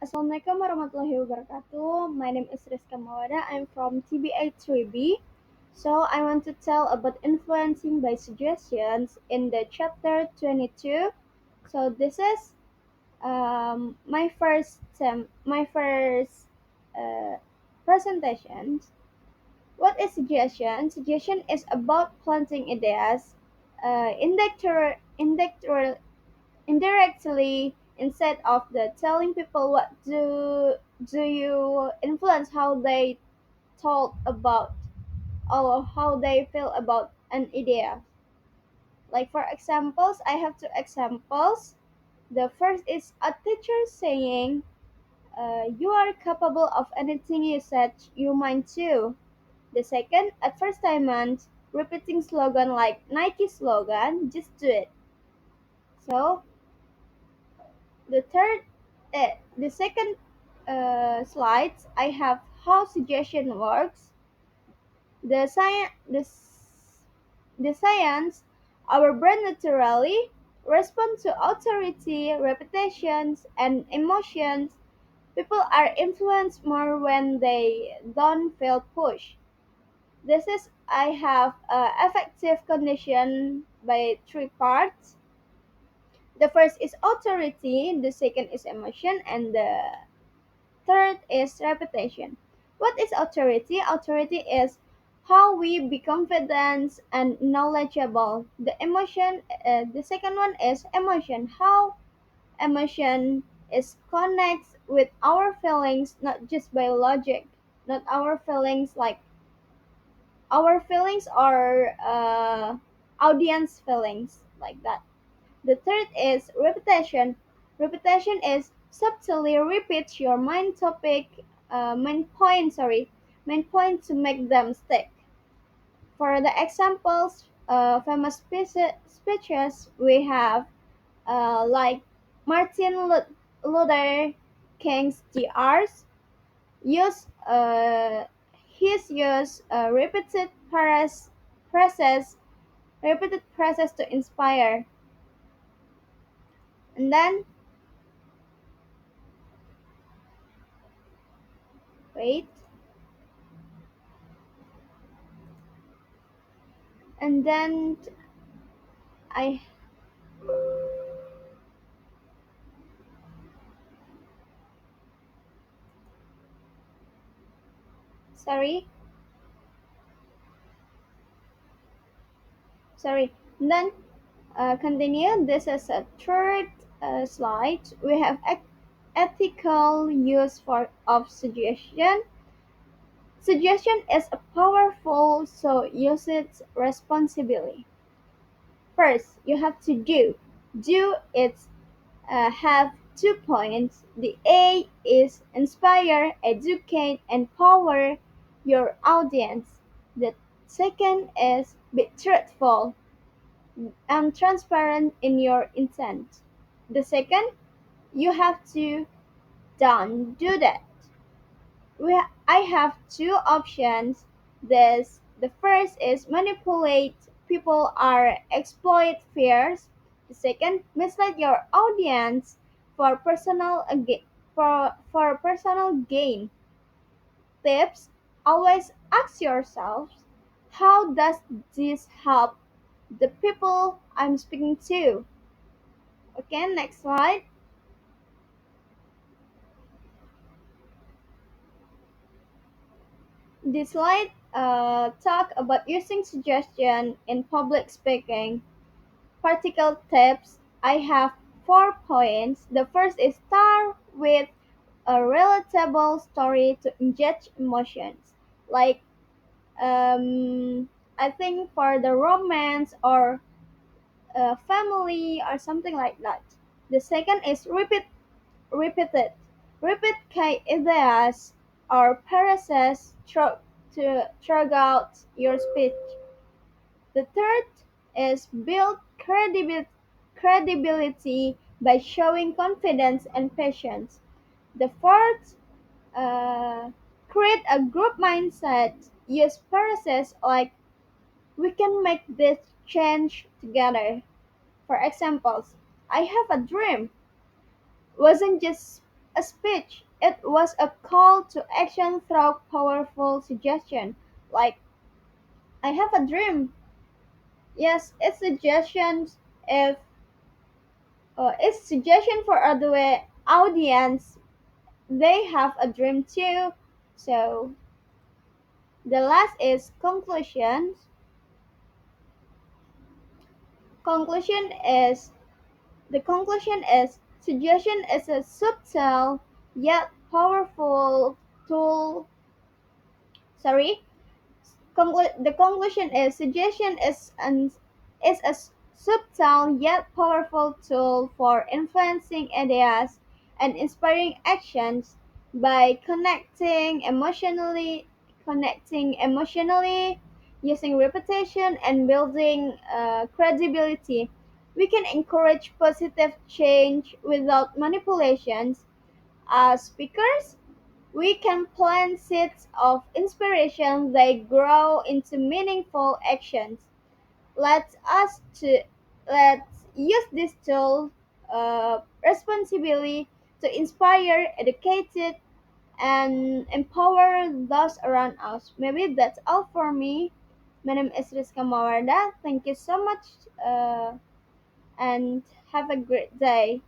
Assalamualaikum warahmatullahi wabarakatuh. My name is Rizka Mawada. I'm from TBA 3B. So I want to tell about influencing by suggestions in the chapter 22. So this is my first presentation. What is suggestion? Suggestion is about planting ideas, indirectly instead of the telling people what do you influence how they talk about or how they feel about an idea. Like for examples, I have two examples. The first is a teacher saying, you are capable of anything you set your mind to. The second, advertisement repeating slogan like Nike slogan, just do it. So the second slides, I have how suggestion works. The science, the science, our brain naturally respond to authority, repetitions, and emotions. People are influenced more when they don't feel pushed. This is I have effective condition by three parts. The first is authority, the second is emotion, and the third is repetition. What is authority? Authority is how we be confident and knowledgeable. The second one is emotion. How emotion is connects with our feelings, not just by logic. Not our feelings like our feelings are audience feelings like that. The third is repetition. Repetition is subtly repeat your main point to make them stick. For the examples, famous speeches we have like Luther King's Jr.'s use his use phrases repeated phrases to inspire. And then wait. And then I sorry sorry. And then continue. This is a third slide. We have ethical use for of suggestion. Suggestion is a powerful, so use it responsibly. First, you have to do. Do it have 2 points. The A is inspire, educate, empower your audience. The second is be truthful and transparent in your intent. The second, you have to don't do that. I have two options. The first is manipulate people or exploit fears. The second, mislead your audience for personal gain. Tips: always ask yourself, how does this help the people I'm speaking to? Okay, next slide. This slide talk about using suggestion in public speaking. Practical tips. I have 4 points. The first is start with a relatable story to inject emotions. Like I think for the romance or family or something like that. The second is repeat it. Repeat key ideas or phrases throughout your speech. The third is build credibility by showing confidence and patience. The fourth, uh, create a group mindset. Use phrases like "We can make this change together." For examples, "I have a dream" wasn't just a speech. It was a call to action through powerful suggestion. Like, I have a dream. Yes, if it's suggestion for other audience. They have a dream too. So the last is conclusions. Conclusion is the conclusion is suggestion is a subtle yet powerful tool. Sorry, the conclusion is suggestion is a subtle yet powerful tool for influencing ideas and inspiring actions by connecting emotionally, using repetition and building credibility. We can encourage positive change without manipulations. As speakers, we can plant seeds of inspiration that grow into meaningful actions. Let us to let's use this tool responsibly to inspire, educate, and empower those around us. Maybe that's all for me. My name is Rizka Mawarda. Thank you so much, and have a great day.